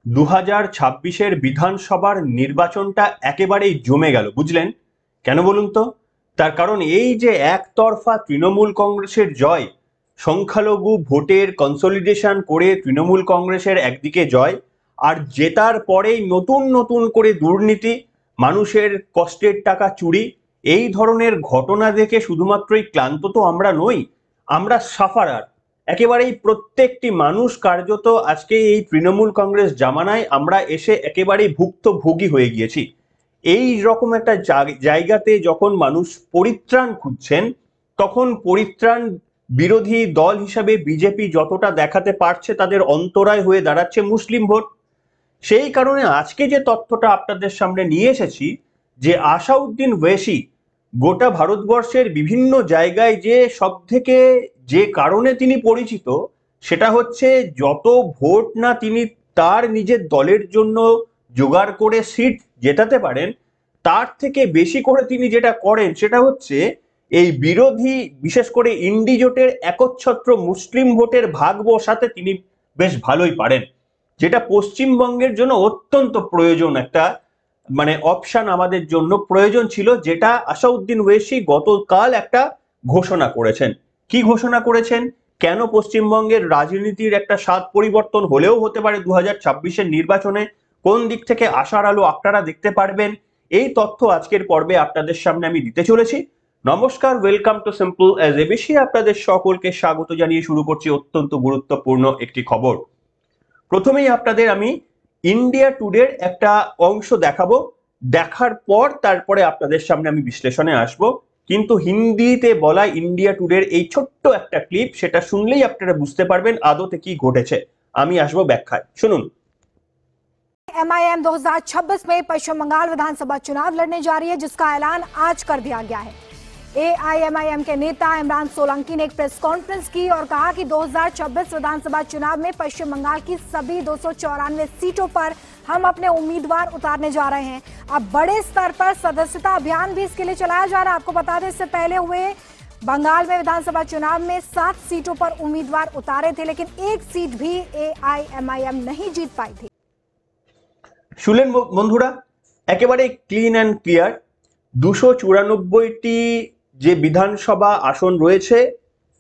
2026-এর বিধানসভার নির্বাচনটা একেবারেই জমে গেল, বুঝলেন? কেন বলুন তো? তার কারণ এই যে একতরফা তৃণমূল কংগ্রেসের জয়, সংখ্যালঘু ভোটের কনসলিডেশন করে তৃণমূল কংগ্রেসের একদিকে জয়, আর জেতার পরেই নতুন নতুন করে দুর্নীতি, মানুষের কষ্টের টাকা চুরি, এই ধরনের ঘটনা দেখে শুধুমাত্রই ক্লান্ত তো আমরা নই, আমরা সাফারার। একেবারেই প্রত্যেকটি মানুষ কার্যত আজকে এই তৃণমূল কংগ্রেস জামানায় আমরা এসে একেবারেই ভুক্তভোগী হয়ে গিয়েছি। এই রকম একটা জায়গাতে যখন মানুষ পরিত্রাণ খুঁজছেন, তখন পরিত্রাণ বিরোধী দল হিসাবে বিজেপি যতটা দেখাতে পারছে, তাদের অন্তরায় হয়ে দাঁড়াচ্ছে মুসলিম ভোট। সেই কারণে আজকে যে তথ্যটা আপনাদের সামনে নিয়ে এসেছি, যে আসাউদ্দিন ওয়েসি গোটা ভারতবর্ষের বিভিন্ন জায়গায় যে সব থেকে যে কারণে তিনি পরিচিত, সেটা হচ্ছে যত ভোট না তিনি তার নিজের দলের জন্য জোগাড় করে সিট জেতাতে পারেন, তার থেকে বেশি করে তিনি যেটা করেন সেটা হচ্ছে এই বিরোধী, বিশেষ করে ইন্ডি জোটের একচ্ছত্র মুসলিম ভোটের ভাগ বসাতে তিনি বেশ ভালোই পারেন, যেটা পশ্চিমবঙ্গের জন্য অত্যন্ত প্রয়োজন, একটা মানে অপশন আমাদের জন্য প্রয়োজন ছিল, যেটা আসাউদ্দিন ওয়েসি গতকাল একটা ঘোষণা করেছেন। কি ঘোষণা করেছেন? কেন পশ্চিমবঙ্গের রাজনীতির একটা স্বাদ পরিবর্তন হলেও হতে পারে 2026-এর নির্বাচনে, কোন দিক থেকে আশার আলো আপনারা দেখতে পারবেন, এই তথ্য আজকের পর্বে আপনাদের সামনে আমি দিতে চলেছি। নমস্কার, welcome to simple as ABC. আপনাদের সকলকে স্বাগত জানিয়ে শুরু করছি অত্যন্ত গুরুত্বপূর্ণ একটি খবর। প্রথমেই আপনাদের আমি ইন্ডিয়া টুডের একটা অংশ দেখাবো, দেখার পর তারপরে আপনাদের সামনে আমি বিশ্লেষণে আসব। কিন্তু হিন্দিতে বলা ইন্ডিয়া টুডের এই ছোট্ট একটা ক্লিপ, সেটা শুনলেই আপনারা বুঝতে পারবেন আদতে কি ঘটেছে। আমি আসবো ব্যাখ্যায়, শুনুন। एमआईएम 2026 में पश्चिम बंगाल विधानसभा चुनाव लड़ने जा रही है, जिसका ऐलान आज कर दिया गया है। एआईएमआईएम के नेता इमरान सोलंकी ने एक प्रेस कॉन्फ्रेंस की और कहा कि 2026 विधानसभा चुनाव में पश्चिम बंगाल की सभी 294 सीटों पर हम अपने उम्मीदवार उतारने जा रहे हैं। अब बड़े स्तर पर सदस्यता अभियान भी इसके लिए चलाया जा रहा है। आपको बता दें, इससे पहले हुए बंगाल में विधानसभा चुनाव में 7 सीटों पर उम्मीदवार उतारे थे, लेकिन एक सीट भी एआईएमआईएम नहीं जीत पाई थी। শুনলেন বন্ধুরা, একেবারে ক্লিন অ্যান্ড ক্লিয়ার। 294টি যে বিধানসভা আসন রয়েছে,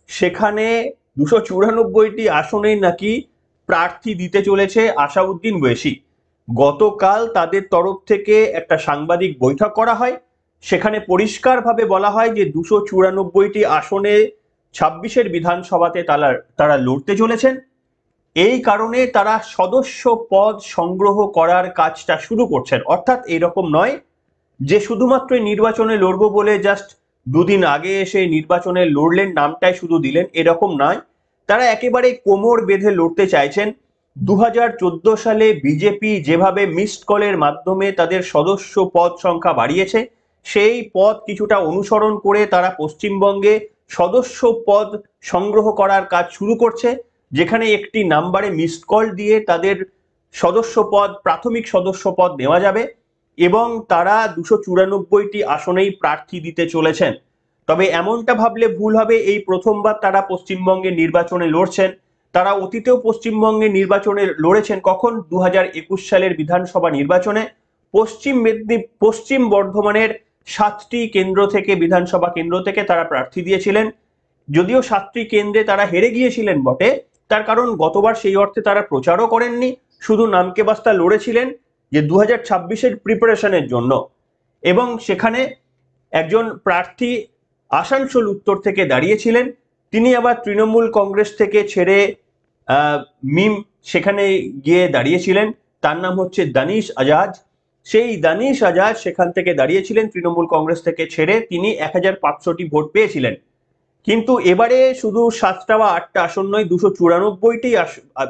সেখানে 294টি আসনেই নাকি প্রার্থী দিতে চলেছে আসাউদ্দিন ওয়েসি। গতকাল তাদের তরফ থেকে একটা সাংবাদিক বৈঠক করা হয়, সেখানে পরিষ্কারভাবে বলা হয় যে 294টি আসনে 26-এর বিধানসভাতে তারা লড়তে চলেছেন। এই কারণে তারা সদস্য পদ সংগ্রহ করার কাজটা শুরু করছেন। অর্থাৎ এরকম নয় যে শুধুমাত্র নির্বাচনে লড়বো বলে জাস্ট দুদিন আগে এসে নির্বাচনে লড়লেন, নামটাই শুধু দিলেন, এরকম নয়। তারা একেবারে কোমর বেঁধে লড়তে চাইছেন। 2014 সালে বিজেপি যেভাবে মিসড কলের মাধ্যমে তাদের সদস্য পদ সংখ্যা বাড়িয়েছে, সেই পদ কিছুটা অনুসরণ করে তারা পশ্চিমবঙ্গে সদস্য পদ সংগ্রহ করার কাজ শুরু করছে, যেখানে একটি নাম্বারে মিসড কল দিয়ে তাদের সদস্য পদ, প্রাথমিক সদস্য পদ নেওয়া যাবে, এবং তারা 294টি আসনেই প্রার্থী দিতে চলেছেন। তবে এমনটা ভাবলে ভুল হবে, এই প্রথমবার তারা পশ্চিমবঙ্গে নির্বাচনে লড়ছেন। তারা অতীতেও পশ্চিমবঙ্গে নির্বাচনে লড়েছেন। কখন? 2021 সালের বিধানসভা নির্বাচনে পশ্চিম বর্ধমানের 7টি কেন্দ্র থেকে, বিধানসভা কেন্দ্র থেকে তারা প্রার্থী দিয়েছিলেন। যদিও 7টি কেন্দ্রে তারা হেরে গিয়েছিলেন বটে, তার কারণ গতবার সেই অর্থে তারা প্রচারও করেননি, শুধু নামকে বাস্তা লড়েছিলেন যে 2026-এর প্রিপারেশনের জন্য। এবং সেখানে একজন প্রার্থী আসানসোল উত্তর থেকে দাঁড়িয়েছিলেন, তিনি আবার তৃণমূল কংগ্রেস থেকে ছেড়ে সেখানে গিয়ে দাঁড়িয়েছিলেন। তার নাম হচ্ছে দানিশ আজাদ। সেই দানিশ আজাদ সেখান থেকে দাঁড়িয়েছিলেন, তৃণমূল কংগ্রেস থেকে ছেড়ে তিনি 1500টি ভোট পেয়েছিলেন। কিন্তু এবারে শুধু 7টা বা 8টা আসন নয়, 294টি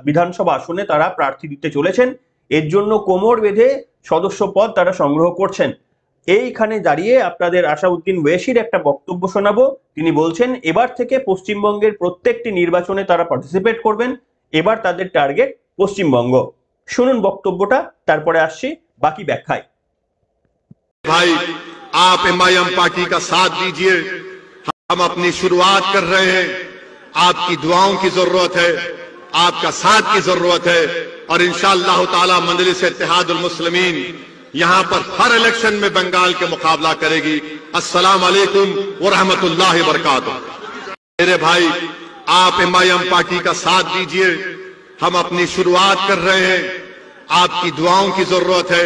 বিধানসভা আসনে তারা প্রার্থী দিতে চলেছেন। এর জন্য কোমর বেঁধে সদস্য পদ তারা সংগ্রহ করছেন। এইখানে দাঁড়িয়ে আপনাদের আসাউদ্দিন ওয়েসির একটা বক্তব্য শোনাবো। তিনি বলছেন এবার থেকে পশ্চিমবঙ্গের প্রত্যেকটি নির্বাচনে তারা পার্টিসিপেট করবেন, এবার তাদের টার্গেট পশ্চিমবঙ্গ। শুনুন বক্তব্যটা, তারপরে আসছি বাকি ব্যাখ্যায়। भाई, आप एमआईएम पार्टी का साथ दीजिए। हम अपनी शुरुआत कर रहे हैं, आपकी दुआओं की जरूरत है, आपका साथ की जरूरत है, और इंशाअल्लाह ताला मजलिस इत्तेहादुल मुस्लिमीन यहां पर हर इलेक्शन में बंगाल के मुकाबला करेगी। अस्सलाम वालेकुम व रहमतुल्लाहि व बरकातुहू। मेरे भाई, आप एमआईएम पार्टी का साथ दीजिए। हम अपनी शुरुआत कर रहे हैं। आपकी दुआओं की जरूरत है,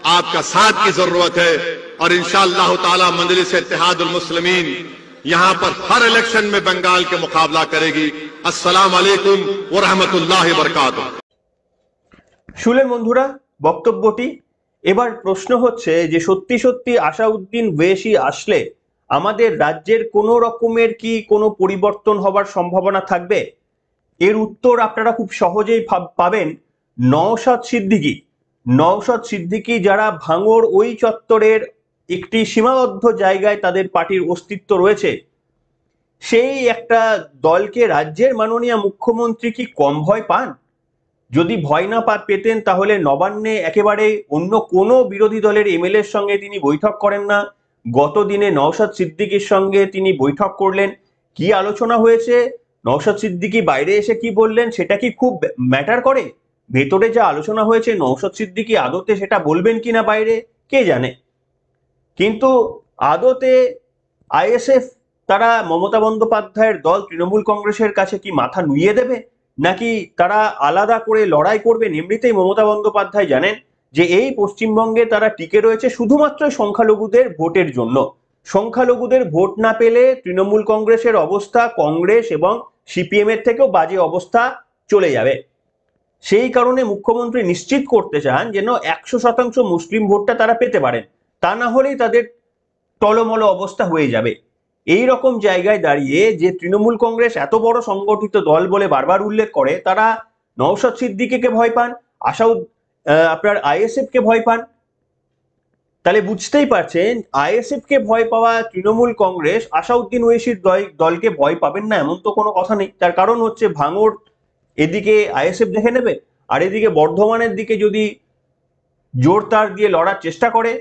आपका साथ की जरूरत है और इंशाअल्लाह ताला मजलिस इत्तेहादुल मुस्लिमीन यहां पर हर इलेक्शन में बंगाल के मुकाबला करेगी। अस्सलाम वालेकुम व रहमतुल्लाहि व बरकातुहू। শুনলেন বন্ধুরা বক্তব্যটি। এবার প্রশ্ন হচ্ছে যে সত্যি সত্যি আসাউদ্দিন ওয়েসি আসলে আমাদের রাজ্যের কোনো রকমের কি কোনো পরিবর্তন হবার সম্ভাবনা থাকবে? এর উত্তর আপনারা খুব সহজেই পাবেন নওশাদ সিদ্দিকী। নওশাদ সিদ্দিকী যারা ভাঙড় ওই চত্বরের একটি সীমাবদ্ধ জায়গায় তাদের পার্টির অস্তিত্ব রয়েছে, সেই একটা দলকে রাজ্যের মাননীয় মুখ্যমন্ত্রী কি কম ভয় পান? যদি ভয় না পেতেন তাহলে নবান্নে একেবারে অন্য কোনো বিরোধী দলের এমএলএর সঙ্গে তিনি বৈঠক করেন না। গত দিনে নওশাদ সিদ্দিকীর সঙ্গে তিনি বৈঠক করলেন। কি আলোচনা হয়েছে, নওশাদ সিদ্দিকী বাইরে এসে কি বললেন, সেটা কি খুব ম্যাটার করে? ভেতরে যা আলোচনা হয়েছে নওশাদ সিদ্দিকী আদতে সেটা বলবেন কিনা বাইরে কে জানে। কিন্তু আদতে আইএসএফ তারা মমতা বন্দ্যোপাধ্যায়ের দল তৃণমূল কংগ্রেসের কাছে কি মাথা নুইয়ে দেবে, নাকি তারা আলাদা করে লড়াই করবেন? এমনিতেই মমতা বন্দ্যোপাধ্যায় জানেন যে এই পশ্চিমবঙ্গে তারা টিকে রয়েছে শুধুমাত্র সংখ্যালঘুদের ভোটের জন্য। সংখ্যালঘুদের ভোট না পেলে তৃণমূল কংগ্রেসের অবস্থা কংগ্রেস এবং সিপিএম এর থেকেও বাজে অবস্থা চলে যাবে। সেই কারণে মুখ্যমন্ত্রী নিশ্চিত করতে চান যেন 100% মুসলিম ভোটটা তারা পেতে পারেন, তা না হলেই তাদের টলমল অবস্থা হয়ে যাবে। এই রকম জায়গায় দাঁড়িয়ে যে তৃণমূল কংগ্রেস এত বড় সংগঠিত দল বলে বারবার উল্লেখ করে, তারা নওশাদ সিদ্দিকীকে ভয় পান, আপনার আইএসএফ কে ভয় পান, তাহলে বুঝতেই পারছেন আইএসএফ কে ভয় পাওয়া তৃণমূল কংগ্রেস আসাউদ্দিন ওয়েসির দলকে ভয় পাবেন না এমন তো কোনো কথা নেই। তার কারণ হচ্ছে ভাঙড় এদিকে আইএসএফ দেখে নেবে, আর এদিকে বর্ধমানের দিকে যদি জোর তার দিয়ে লড়ার চেষ্টা করে,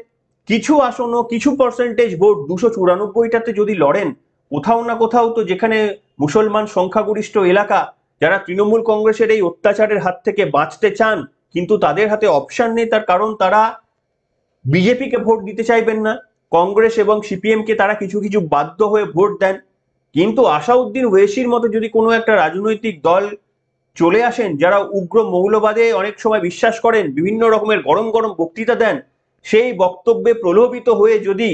কিছু আসন কিছু পার্সেন্টেজ ভোট 294টাতে যদি লড়েন, কোথাও না কোথাও তো যেখানে মুসলমান সংখ্যাগরিষ্ঠ এলাকা, যারা তৃণমূল কংগ্রেসের এই অত্যাচারের হাত থেকে বাঁচতে চান কিন্তু তাদের হাতে অপশন নেই, তার কারণ তারা বিজেপিকে ভোট দিতে চাইবেন না, কংগ্রেস এবং সিপিএম কে তারা কিছু কিছু বাধ্য হয়ে ভোট দেন। কিন্তু আসাউদ্দিন ওয়েসির মতো যদি কোনো একটা রাজনৈতিক দল চলে আসেন যারা উগ্র মৌলবাদে অনেক সময় বিশ্বাস করেন, বিভিন্ন রকমের গরম গরম বক্তৃতা দেন, সেই বক্তব্যে প্রলোভিত হয়ে যদি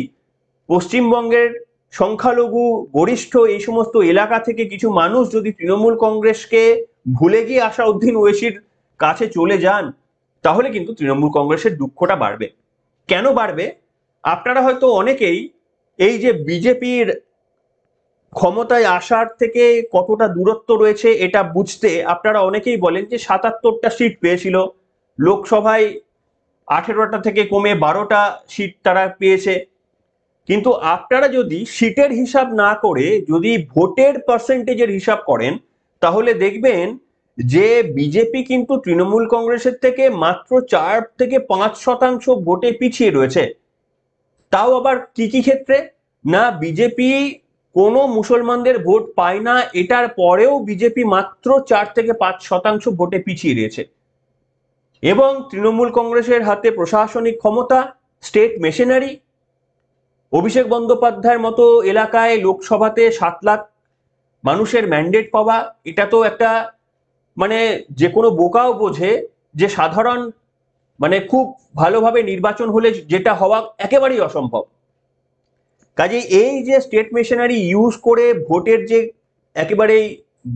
পশ্চিমবঙ্গের সংখ্যালঘু গরিষ্ঠ এই সমস্ত এলাকা থেকে কিছু মানুষ যদি তৃণমূল কংগ্রেসকে ভুলে গিয়ে আসাউদ্দিন ওয়েসির কাছে চলে যান, তাহলে কিন্তু তৃণমূল কংগ্রেসের দুঃখটা বাড়বে। কেন বাড়বে? আপনারা হয়তো অনেকেই এই যে বিজেপির ক্ষমতায় আসার থেকে কতটা দূরত্ব রয়েছে এটা বুঝতে আপনারা অনেকেই বলেন যে 77টা সিট পেয়েছিল, লোকসভায় 18টা থেকে কমে 12টা সিট তারা পেয়েছে। কিন্তু আপনারা যদি সিটের হিসাব না করে যদি ভোটের পার্সেন্টেজের হিসাব করেন, তাহলে দেখবেন যে বিজেপি কিন্তু তৃণমূল কংগ্রেসের থেকে মাত্র 4 থেকে 5% ভোটে পিছিয়ে রয়েছে। তাও আবার কি কি ক্ষেত্রে? না, বিজেপি কোনো মুসলমানদের ভোট পায় না, এটার পরেও বিজেপি মাত্র 4 থেকে 5% ভোটে পিছিয়ে রয়েছে। এবং তৃণমূল কংগ্রেসের হাতে প্রশাসনিক ক্ষমতা, স্টেট মেশিনারি, অভিষেক বন্দ্যোপাধ্যায়ের মতো এলাকায় লোকসভাতে 7 লাখ মানুষের ম্যান্ডেট পাওয়া, এটা তো একটা মানে যে কোনো বোকাও বোঝে যে সাধারণ মানে খুব ভালোভাবে নির্বাচন হলে যেটা হওয়া একেবারেই অসম্ভব। কাজে এই যে স্টেট মেশিনারি ইউজ করে ভোটের যে একেবারেই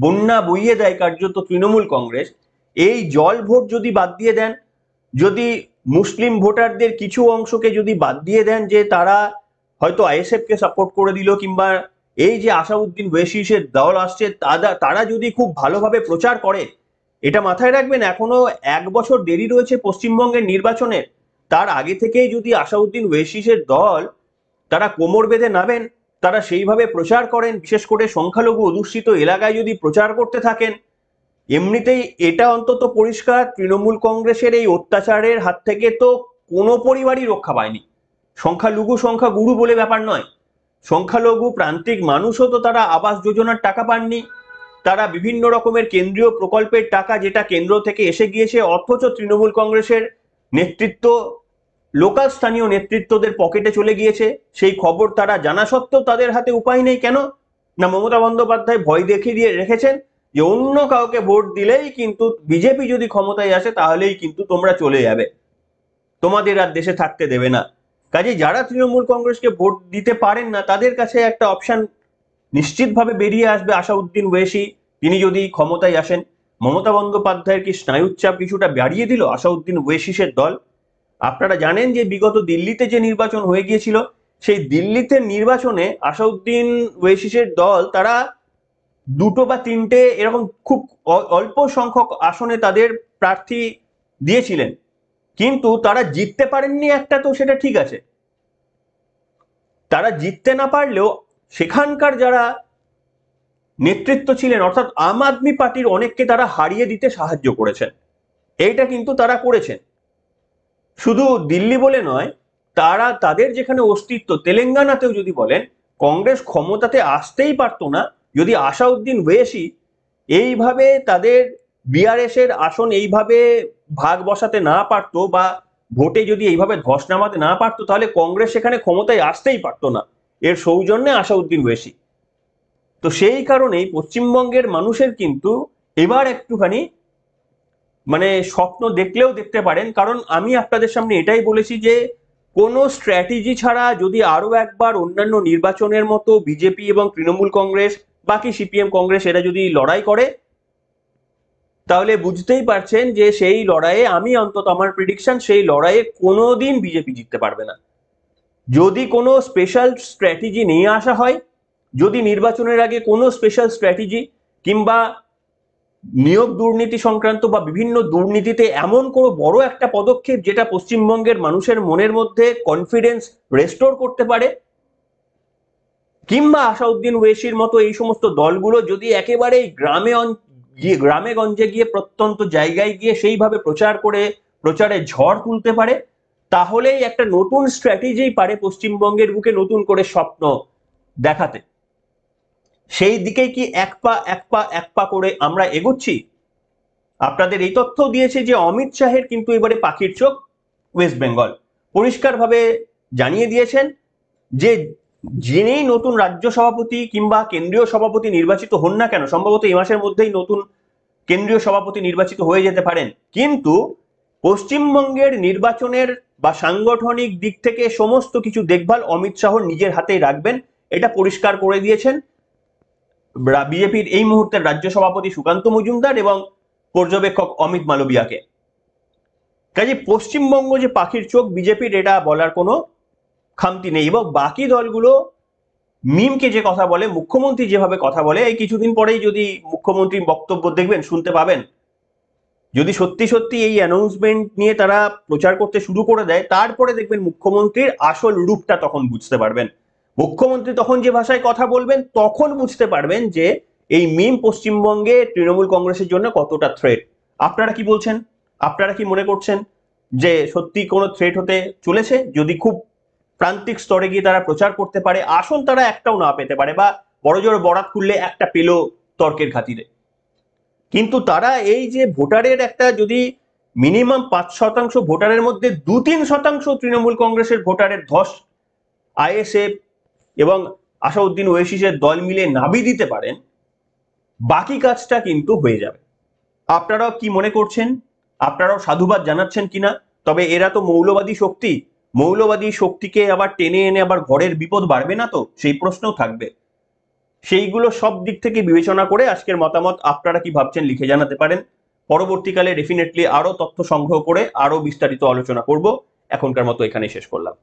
বন্যা বইয়ে দেয় কার্যত তৃণমূল কংগ্রেস, এই জল ভোট যদি বাদ দিয়ে দেন, যদি মুসলিম ভোটারদের কিছু অংশকে যদি বাদ দিয়ে দেন যে তারা হয়তো আইএসএফ কে সাপোর্ট করে দিল, কিংবা এই যে আসাউদ্দিন ওয়েসির দল আসছে তারা যদি খুব ভালোভাবে প্রচার করে, এটা মাথায় রাখবেন এখনো 1 বছর দেরি রয়েছে পশ্চিমবঙ্গের নির্বাচনের। তার আগে থেকেই যদি আসাউদ্দিন ওয়েসির দল তারা কোমর বেঁধে নামেন, তারা সেইভাবে প্রচার করেন, বিশেষ করে সংখ্যালঘু অধ্যুষিত এলাকায় যদি প্রচার করতে থাকেন, এমনিতেই এটা অন্তত পরিষ্কার তৃণমূল কংগ্রেসের এই অত্যাচারের হাত থেকে তো কোনো পরিবারই রক্ষা পায়নি। সংখ্যাগুরু বলে ব্যাপার নয়, সংখ্যালঘু প্রান্তিক মানুষও তো তারা আবাস যোজনার টাকা পাননি, তারা বিভিন্ন রকমের কেন্দ্রীয় প্রকল্পের টাকা যেটা কেন্দ্র থেকে এসে গিয়েছে, অথচ তৃণমূল কংগ্রেসের নেতৃত্ব, লোকাল স্থানীয় নেতৃত্বদের পকেটে চলে গিয়েছে, সেই খবর তারা জানা সত্ত্বেও তাদের হাতে উপায় নেই। কেন না, মমতা বন্দ্যোপাধ্যায় ভয় দেখিয়ে দিয়ে রেখেছেন যে অন্য কাউকে ভোট দিলেই কিন্তু, বিজেপি যদি ক্ষমতায় আসে তাহলেই কিন্তু তোমরা চলে যাবে, তোমাদের আর দেশে থাকতে দেবে না। কাজে যারা তৃণমূল কংগ্রেসকে ভোট দিতে পারেন না তাদের কাছে একটা অপশন নিশ্চিতভাবে বেরিয়ে আসবে আসাউদ্দিন ওয়েসি। তিনি যদি ক্ষমতায় আসেন, মমতা বন্দ্যোপাধ্যায়ের কি স্নায়ুচাপ কিছুটা বাড়িয়ে দিল আসাউদ্দিন ওয়েসিসের দল? আপনারা জানেন যে বিগত দিল্লিতে যে নির্বাচন হয়ে গিয়েছিল, সেই দিল্লিতে নির্বাচনে আসাউদ্দিন ওয়েসিসের দল তারা 2টো বা 3টে এরকম খুব অল্প সংখ্যক আসনে তাদের প্রার্থী দিয়েছিলেন, কিন্তু তারা জিততে পারেননি একটা, তো সেটা ঠিক আছে। তারা জিততে না পারলেও সেখানকার যারা নেতৃত্ব ছিলেন, অর্থাৎ আম আদমি পার্টির অনেককে তারা হারিয়ে দিতে সাহায্য করেছেন। এইটা কিন্তু তারা করেছেন। শুধু দিল্লি বলে নয়, তারা তাদের যেখানে অস্তিত্ব, তেলেঙ্গানাতেও যদি বলেন, কংগ্রেস ক্ষমতাতে আসতেই পারতো না যদি আসাউদ্দিন ওয়েসি এইভাবে তাদের বিআরএস এর আসন এইভাবে ভাগ বসাতে না পারতো, বা ভোটে যদি এইভাবে ধস নামাতে না পারতো, তাহলে কংগ্রেস সেখানে ক্ষমতায় আসতেই পারতো না। এর সৌজন্যে আসাউদ্দিন ওয়েসি। তো সেই কারণেই পশ্চিমবঙ্গের মানুষের কিন্তু এবার একটুখানি মানে স্বপ্ন দেখলেও দেখতে পারেন, কারণ আমি আপনাদের সামনে এটাই বলেছি যে কোনো স্ট্র্যাটেজি ছাড়া যদি আরো একবার অন্যান্য নির্বাচনের মতো বিজেপি এবং তৃণমূল কংগ্রেস, বাকি সিপিএম কংগ্রেস এরা যদি লড়াই করে, তাহলে বুঝতেই পারছেন যে সেই লড়াইয়ে, আমি অন্তত আমার প্রেডিকশন, সেই লড়াইয়ে কোনোদিন বিজেপি জিততে পারবে না। যদি কোনো স্পেশাল স্ট্র্যাটেজি নিয়ে আসা হয়, যদি নির্বাচনের আগে কোনো স্পেশাল স্ট্র্যাটেজি কিংবা নিয়োগ দুর্নীতি সংক্রান্ত বা বিভিন্ন দুর্নীতিতে এমন কোনো বড় একটা পদক্ষেপ যেটা পশ্চিমবঙ্গের মানুষের মনের মধ্যে কনফিডেন্স রেস্টোর করতে পারে, কিংবা আসাউদ্দিন ওয়েসির মতো এই সমস্ত দলগুলো যদি একেবারে গ্রামে গঞ্জে গিয়ে, প্রত্যন্ত জায়গায় গিয়ে সেইভাবে প্রচার করে প্রচারে ঝড় তুলতে পারে, তাহলেই একটা নতুন স্ট্র্যাটেজি পারে পশ্চিমবঙ্গের বুকে নতুন করে স্বপ্ন দেখাতে। সেই দিকে কি এক পা করে আমরা এগোচ্ছি? আপনাদের এই তথ্য দিয়েছে যে অমিত শাহের কিন্তু এবারে পাখির চোখ ওয়েস্ট বেঙ্গল। পরিষ্কারভাবে জানিয়ে দিয়েছেন যে যিনি নতুন রাজ্য সভাপতি কিংবা কেন্দ্রীয় সভাপতি নির্বাচিত হন না কেন, সম্ভবত এই মাসের মধ্যেই নতুন কেন্দ্রীয় সভাপতি নির্বাচিত হয়ে যেতে পারেন, কিন্তু পশ্চিমবঙ্গের নির্বাচনের বা সাংগঠনিক দিক থেকে সমস্ত কিছু দেখভাল অমিত শাহ নিজের হাতেই রাখবেন, এটা পরিষ্কার করে দিয়েছেন বিজেপির এই মুহূর্তের রাজ্য সভাপতি সুকান্ত মজুমদার এবং পর্যবেক্ষক অমিত মালবিয়াকে। কাজে পশ্চিমবঙ্গ যে পাখির চোখ বিজেপির, এটা বলার কোনো খামতি নেই। এবং বাকি দলগুলো মিমকে যে কথা বলে, মুখ্যমন্ত্রী যেভাবে কথা বলে, এই কিছুদিন পরেই যদি মুখ্যমন্ত্রীর বক্তব্য দেখবেন, শুনতে পাবেন, যদি সত্যি সত্যি এই অ্যানাউন্সমেন্ট নিয়ে তারা প্রচার করতে শুরু করে দেয়, তারপরে দেখবেন মুখ্যমন্ত্রীর আসল রূপটা তখন বুঝতে পারবেন। মুখ্যমন্ত্রী তখন যে ভাষায় কথা বলবেন, তখন বুঝতে পারবেন যে এই মিম পশ্চিমবঙ্গে তৃণমূল কংগ্রেসের জন্য কতটা থ্রেট। আপনারা কি বলছেন? আপনারা কি মনে করছেন যে সত্যি কোনো থ্রেট হতে চলেছে? যদি খুব প্রান্তিক স্তরে গিয়ে তারা প্রচার করতে পারে, আসন তারা একটাও না পেতে পারে, বা বড়জোর বরাত খুললে একটা পেল তর্কের খাতিরে, কিন্তু তারা এই যে ভোটারের একটা, যদি মিনিমাম 5% ভোটারের মধ্যে 2-3% তৃণমূল কংগ্রেসের ভোটারের ধস আইএসএফ এবং আসাউদ্দিন ওয়েসিসের দল মিলে নাবি দিতে পারেন, বাকি কাজটা কিন্তু হয়ে যাবে। আপনারাও কি মনে করছেন? আপনারাও সাধুবাদ জানাচ্ছেন কিনা? তবে এরা তো মৌলবাদী শক্তি, মৌলবাদী শক্তিকে আবার টেনে এনে আবার ঘরের বিপদ বাড়বে না তো, সেই প্রশ্নও থাকবে। সেইগুলো সব দিক থেকে বিবেচনা করে আজকের মতামত আপনারা কি ভাবছেন লিখে জানাতে পারেন। পরবর্তীকালে ডেফিনেটলি আরো তথ্য সংগ্রহ করে আরো বিস্তারিত আলোচনা করব। এখনকার মতো এখানেই শেষ করলাম।